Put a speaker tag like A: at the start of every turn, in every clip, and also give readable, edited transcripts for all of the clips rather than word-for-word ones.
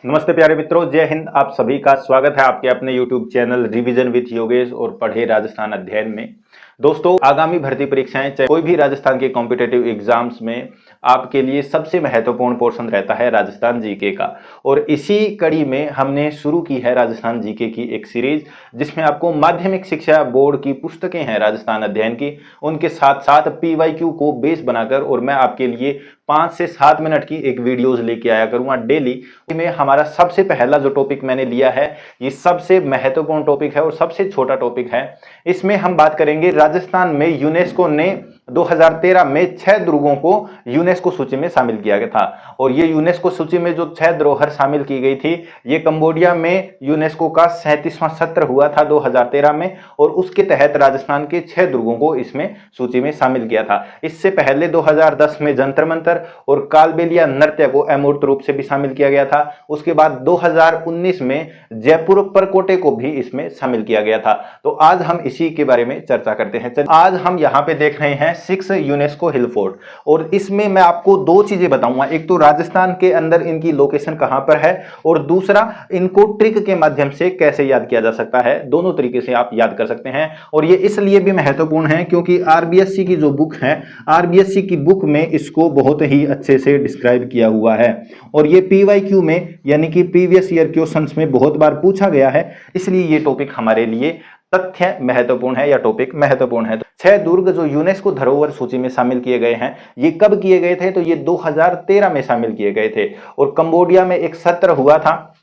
A: नमस्ते प्यारे मित्रों, जय हिंद। आप सभी का स्वागत है आपके अपने YouTube channel revision with Yogesh और पढ़े राजस्थान अध्ययन में। दोस्तों, आगामी भर्ती परीक्षाएं चाहे कोई भी राजस्थान के कॉम्पिटेटिव एग्जाम्स में आपके लिए सबसे महत्वपूर्ण पोर्शन रहता है राजस्थान जीके का। और इसी कड़ी में हमने शुरू की है राजस्थान जीके की एक सीरीज, जिसमें आपको माध्यमिक शिक्षा बोर्ड की पुस्तकें हैं राजस्थान अध्ययन की, उनके साथ साथ PYQ को बेस बनाकर और मैं आपके लिए 5 से 7 मिनट की एक वीडियोस लेके आया करूंगा डेली। में हमारा सबसे पहला जो टॉपिक मैंने लिया है, ये सबसे महत्वपूर्ण टॉपिक है और सबसे छोटा टॉपिक है। इसमें हम बात करेंगे राजस्थान में यूनेस्को ने 2013 में 6 दुर्गों को यूनेस्को सूची में शामिल किया गया था। और ये यूनेस्को सूची में जो 6 धरोहर शामिल की गई थी, ये कंबोडिया में यूनेस्को का 37वां सत्र हुआ था 2013 में, और उसके तहत राजस्थान के 6 दुर्गों को इसमें सूची में शामिल किया था। इससे पहले 2010 में जंतर मंतर और कालबेलिया नृत्य को अमूर्त रूप से भी शामिल किया गया था। उसके बाद 2019 में जयपुर परकोटे को भी इसमें शामिल किया गया था। तो आज हम इसी के बारे में चर्चा करते हैं। आज हम यहाँ पे देख रहे हैं 6 यूनेस्को हिल फोर्ट, और इसमें मैं आपको 2 चीजें बताऊंगा। एक तो राजस्थान के अंदर इनकी लोकेशन कहां पर है, और दूसरा इनको ट्रिक के माध्यम से कैसे याद किया जा सकता है। दोनों तरीके से आप याद कर सकते हैं, और ये इसलिए भी महत्वपूर्ण है क्योंकि आरबीएससी की जो बुक है, आरबीएससी की बुक में इसको बहुत ही अच्छे से डिस्क्राइब किया हुआ है, और ये PYQ में यानी कि प्रीवियस ईयर क्वेश्चंस में बहुत बार पूछा गया है। इसलिए ये टॉपिक हमारे लिए तथ्य महत्वपूर्ण है या टॉपिक महत्वपूर्ण है। 6 दुर्ग जो यूनेस्को धरोहर सूची में शामिल किए गए हैं, ये कब किए गए थे? तो ये 2013 में शामिल किए गए थे। और कंबोडिया में एक सत्र हुआ था,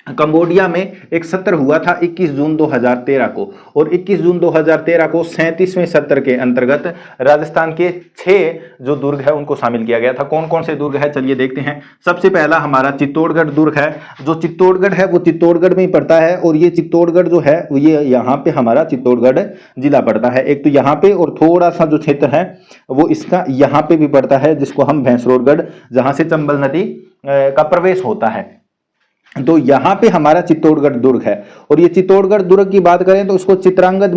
A: कंबोडिया में एक सत्र हुआ था 21 जून 2013 को, और 21 जून 2013 को 37वें सत्र के अंतर्गत राजस्थान के 6 जो दुर्ग है उनको शामिल किया गया था। कौन कौन से दुर्ग है, चलिए देखते हैं। सबसे पहला हमारा चित्तौड़गढ़ दुर्ग है। जो चित्तौड़गढ़ है वो चित्तौड़गढ़ में ही पड़ता है, और ये चित्तौड़गढ़ जो है ये यहाँ पे हमारा चित्तौड़गढ़ जिला पड़ता है। एक तो यहाँ पे, और थोड़ा सा जो क्षेत्र है वो इसका यहाँ पे भी पड़ता है, जिसको हम भैंसरोडगढ़, जहाँ से चंबल नदी का प्रवेश होता है। तो यहाँ पे हमारा चित्तौड़गढ़ दुर्ग है। और ये चित्तौड़गढ़ दुर्ग की बात करें तो उसको चित्रांगद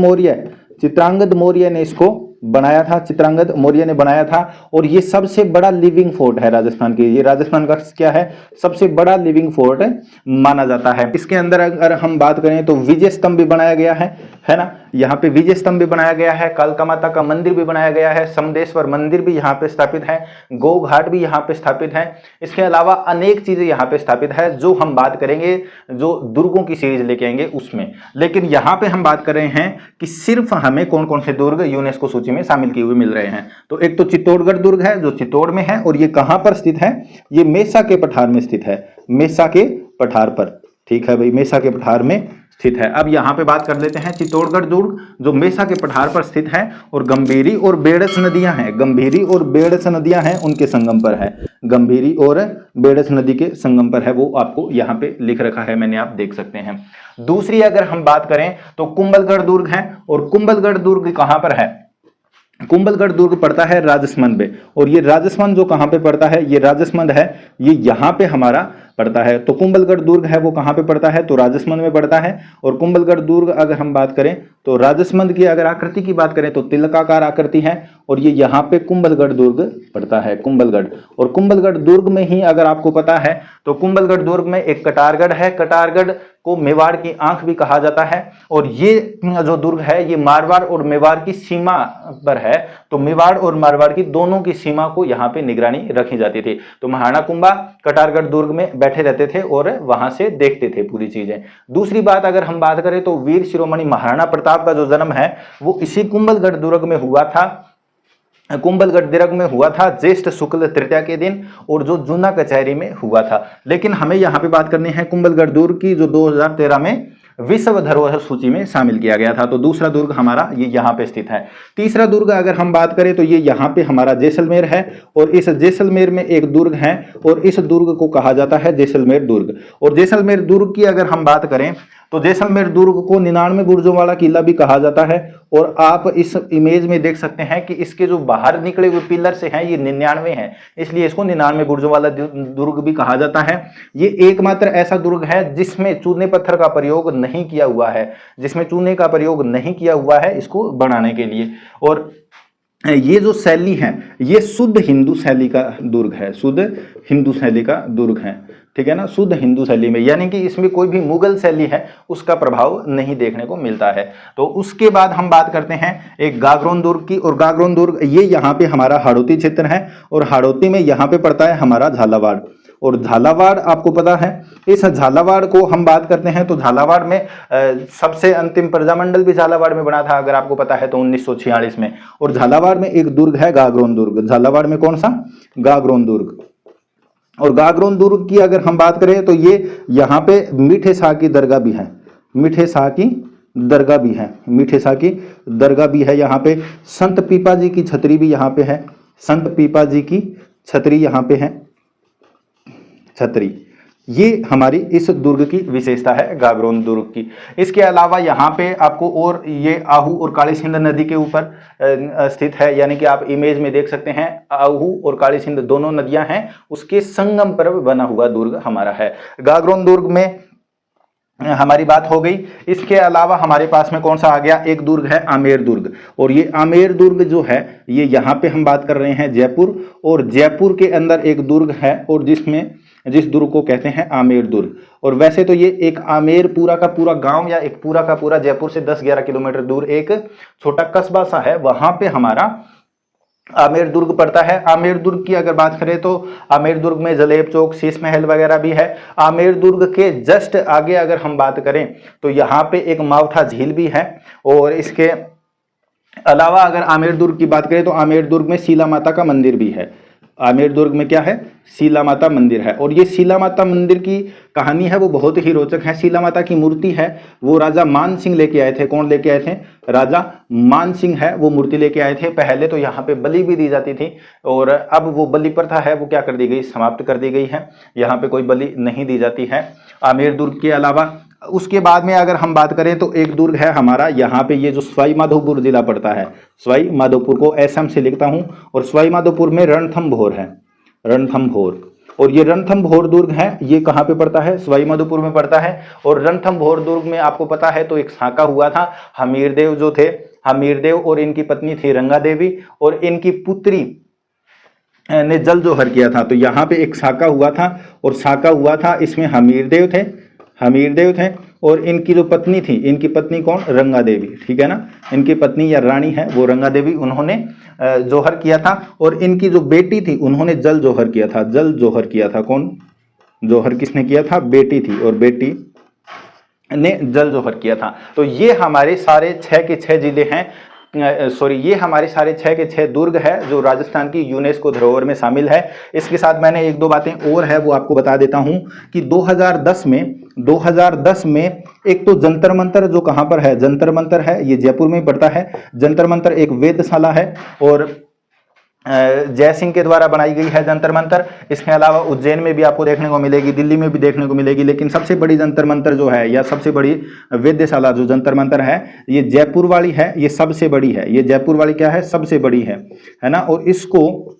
A: मौर्य ने इसको बनाया था, चित्रांगद मौर्य ने बनाया था। और ये सबसे बड़ा लिविंग फोर्ट है राजस्थान की। ये राजस्थान का क्या है, सबसे बड़ा लिविंग फोर्ट माना जाता है। इसके अंदर अगर हम बात करें तो विजय स्तंभ भी बनाया गया है ना। यहाँ पे विजय स्तंभ भी बनाया गया है, कालका माता का मंदिर भी बनाया गया है, समदेश्वर मंदिर भी यहाँ पे स्थापित है, गौ घाट भी यहाँ पे स्थापित है। इसके अलावा अनेक चीजें यहाँ पे स्थापित है, जो हम बात करेंगे जो दुर्गों की सीरीज लेके आएंगे उसमें। लेकिन यहाँ पे हम बात कर रहे हैं कि सिर्फ हमें कौन कौन से दुर्ग यूनेस्को सूची में शामिल किए हुए मिल रहे हैं। तो एक तो चित्तौड़गढ़ दुर्ग है जो चित्तौड़ में है, और ये कहां पर स्थित है, ये मेसा के पठार में स्थित है, मेसा के पठार पर। ठीक है भाई, मेसा के पठार में स्थित है। अब यहां पे बात कर लेते हैं चित्तौड़गढ़ दुर्ग जो मेसा के पठार पर स्थित है, और गंभीरी और बेड़स नदियां हैं, गंभीरी और बेड़स नदियां हैं उनके संगम पर है, गंभीरी और बेड़स नदी के संगम पर है। वो आपको यहाँ पे लिख रखा है मैंने, आप देख सकते हैं। दूसरी अगर हम बात करें तो कुंभलगढ़ दुर्ग है, और कुंभलगढ़ दुर्ग कहां पर है, कुंभलगढ़ दुर्ग पड़ता है राजसमंद में। और ये राजसमंद जो कहां पे पड़ता है, ये राजसमंद है, ये यहां पे हमारा पड़ता है। तो कुंभलगढ़ दुर्ग है वो कहां पे पड़ता है, तो राजसमंद में पड़ता है। और कुंभलगढ़ दुर्ग अगर हम बात करें तो राजसमंद की अगर आकृति की बात करें तो तिलकाकार आकृति है, और ये यहाँ पे कुंभलगढ़ दुर्ग पड़ता है, कुंभलगढ़। और कुंभलगढ़ दुर्ग में ही अगर आपको पता है तो कुंभलगढ़ दुर्ग में एक कटारगढ़ है, कटारगढ़ को मेवाड़ की आंख भी कहा जाता है। और ये जो दुर्ग है ये मारवाड़ और मेवाड़ की सीमा पर है, तो मेवाड़ और मारवाड़ की दोनों की सीमा को यहाँ पे निगरानी रखी जाती थी। तो महाराणा कुंभा कटारगढ़ दुर्ग में बैठे रहते थे और वहां से देखते थे पूरी चीजें। दूसरी बात अगर हम बात करें तो वीर शिरोमणि महाराणा प्रताप का जो जन्म है वो इसी कुंभलगढ़ दुर्ग में हुआ था, कुंभलगढ़ दुर्ग में हुआ था ज्येष्ठ शुक्ल तृतीया के दिन, और जो जूना कचहरी में हुआ था। लेकिन हमें यहाँ पे बात करनी है कुंभलगढ़ दुर्ग की जो 2013 में विश्व धरोहर सूची में शामिल किया गया था। तो दूसरा दुर्ग हमारा ये यहाँ पे स्थित है। तीसरा दुर्ग अगर हम बात करें तो ये यहाँ पे हमारा जैसलमेर है, और इस जैसलमेर में एक दुर्ग है, और इस दुर्ग को कहा जाता है जैसलमेर दुर्ग। और जैसलमेर दुर्ग की अगर हम बात करें तो जैसलमेर दुर्ग को 99 बुर्जों वाला किला भी कहा जाता है। और आप इस इमेज में देख सकते हैं कि इसके जो बाहर निकले हुए पिलर से हैं ये 99 हैं, इसलिए इसको 99 बुर्जों वाला दुर्ग भी कहा जाता है। ये एकमात्र ऐसा दुर्ग है जिसमें चूने पत्थर का प्रयोग नहीं किया हुआ है, जिसमें चूने का प्रयोग नहीं किया हुआ है इसको बनाने के लिए। और ये जो शैली है ये शुद्ध हिंदू शैली का दुर्ग है, शुद्ध हिंदू शैली का दुर्ग है। ठीक है ना, शुद्ध हिंदू शैली में, यानी कि इसमें कोई भी मुगल शैली है उसका प्रभाव नहीं देखने को मिलता है। तो उसके बाद हम बात करते हैं एक गागरोन दुर्ग की, और गागरोन दुर्ग ये यहाँ पे हमारा हाड़ौती क्षेत्र है, और हाड़ौती में यहाँ पे पड़ता है हमारा झालावाड़। और झालावाड़ आपको पता है, इस झालावाड़ को हम बात करते हैं तो झालावाड़ में सबसे अंतिम प्रजामंडल भी झालावाड़ में बना था, अगर आपको पता है तो 1946 में। और झालावाड़ में एक दुर्ग है गागरोन दुर्ग, झालावाड़ में कौन सा, गागरोन दुर्ग। और गागरोन दुर्ग की अगर हम बात करें तो ये यहाँ पे मीठे शाह की दरगाह भी है, मीठे शाह की दरगाह भी है, मीठे शाह की दरगाह भी है यहाँ पे। संत पीपा जी की छतरी भी यहाँ पे है, संत पीपा जी की छतरी यहाँ पे है, छतरी। ये हमारी इस दुर्ग की विशेषता है गागरोन दुर्ग की। इसके अलावा यहाँ पे आपको, और ये आहू और काली सिंध नदी के ऊपर स्थित है, यानी कि आप इमेज में देख सकते हैं आहू और काली सिंध दोनों नदियां हैं, उसके संगम पर बना हुआ दुर्ग हमारा है। गागरोन दुर्ग में हमारी बात हो गई। इसके अलावा हमारे पास में कौन सा आ गया, एक दुर्ग है आमेर दुर्ग। और ये आमेर दुर्ग जो है ये यहाँ पे हम बात कर रहे हैं जयपुर, और जयपुर के अंदर एक दुर्ग है, और जिस दुर्ग को कहते हैं आमेर दुर्ग। और वैसे तो ये एक आमेर पूरा का पूरा गांव या एक पूरा का पूरा जयपुर से 10-11 किलोमीटर दूर एक छोटा कस्बा सा है, वहां पे हमारा आमेर दुर्ग पड़ता है। आमेर दुर्ग की अगर बात करें तो आमेर दुर्ग में जलेब चौक, शीश महल वगैरह भी है। आमेर दुर्ग के जस्ट आगे अगर हम बात करें तो यहाँ पे एक मावठा झील भी है। और इसके अलावा अगर आमेर दुर्ग की बात करें तो आमेर दुर्ग में शीला माता का मंदिर भी है। आमेर दुर्ग में क्या है, शीला माता मंदिर है। और ये शीला माता मंदिर की कहानी है वो बहुत ही रोचक है। शीला माता की मूर्ति है वो राजा मान सिंह लेके आए थे। कौन लेके आए थे, राजा मान सिंह है वो मूर्ति लेके आए थे। पहले तो यहाँ पे बलि भी दी जाती थी, और अब वो बलि प्रथा है वो क्या कर दी गई, समाप्त कर दी गई है। यहाँ पे कोई बलि नहीं दी जाती है आमेर दुर्ग के अलावा। उसके बाद में अगर हम बात करें तो एक दुर्ग है हमारा यहाँ पे, ये जो सवाई माधोपुर जिला पड़ता है, सवाई माधोपुर को एसएम से लिखता हूँ, और सवाई माधोपुर में रणथंभौर है, रणथंभौर। और ये रणथंभौर दुर्ग है, ये कहाँ पे पड़ता है, सवाई माधोपुर में पड़ता है। और रणथंभौर दुर्ग में आपको पता है तो एक साका हुआ था, हमीरदेव जो थे, हमीरदेव और इनकी पत्नी थी रंगा देवी, और इनकी पुत्री ने जल जोहर किया था। तो यहाँ पे एक साका हुआ था, और साका हुआ था इसमें हमीरदेव थे, हमीरदेव थे, और इनकी जो पत्नी थी, इनकी पत्नी कौन, रंगा देवी, ठीक है ना, इनकी पत्नी या रानी है वो रंगा देवी, उन्होंने जोहर किया था। और इनकी जो बेटी थी उन्होंने जल जोहर किया था, जल जोहर किया था। कौन जोहर किसने किया था, बेटी थी, और बेटी ने जल जोहर किया था। तो ये हमारे सारे 6 के 6 जिले हैं, सॉरी ये हमारे सारे 6 के 6 दुर्ग है जो राजस्थान की यूनेस्को धरोहर में शामिल है। इसके साथ मैंने 1-2 बातें और है वो आपको बता देता हूं कि 2010 में एक तो जंतर मंतर जो कहां पर है, जंतर मंतर है ये जयपुर में पड़ता है। जंतर मंतर एक वेधशाला है और जय सिंह के द्वारा बनाई गई है जंतर मंतर। इसके अलावा उज्जैन में भी आपको देखने को मिलेगी, दिल्ली में भी देखने को मिलेगी, लेकिन सबसे बड़ी जंतर मंतर जो है या सबसे बड़ी वेधशाला जो जंतर मंतर है ये जयपुर वाली है, ये सबसे बड़ी है। ये जयपुर वाली क्या है, सबसे बड़ी है ना। और इसको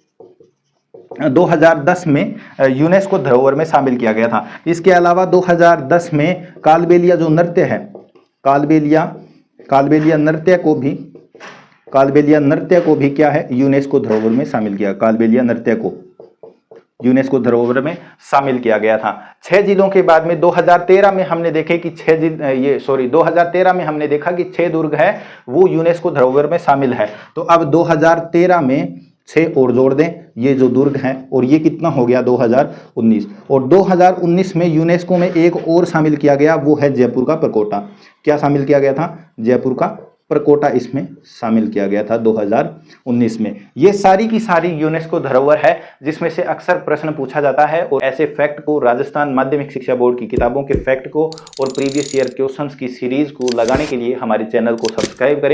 A: 2010 में यूनेस्को धरोहर में शामिल किया गया था। इसके अलावा 2010 में कालबेलिया जो नृत्य है, कालबेलिया नृत्य को भी क्या है, यूनेस्को धरोहर में शामिल किया। कालबेलिया नृत्य को यूनेस्को धरोहर में शामिल किया गया था। 6 जिलों के बाद में 2013 में हमने देखे कि 2013 में हमने देखा कि 6 दुर्ग है वो यूनेस्को धरोहर में शामिल है। तो अब 2013 में 6 और जोड़ दें, ये जो दुर्ग हैं, और ये कितना हो गया 2019। और 2019 में यूनेस्को में एक और शामिल किया गया, वो है जयपुर का परकोटा। क्या शामिल किया गया था, जयपुर का परकोटा इसमें शामिल किया गया था 2019 में। ये सारी की सारी यूनेस्को धरोहर है जिसमें से अक्सर प्रश्न पूछा जाता है। और ऐसे फैक्ट को, राजस्थान माध्यमिक शिक्षा बोर्ड की किताबों के फैक्ट को और प्रीवियस ईयर क्वेश्चंस की सीरीज को लगाने के लिए हमारे चैनल को सब्सक्राइब करें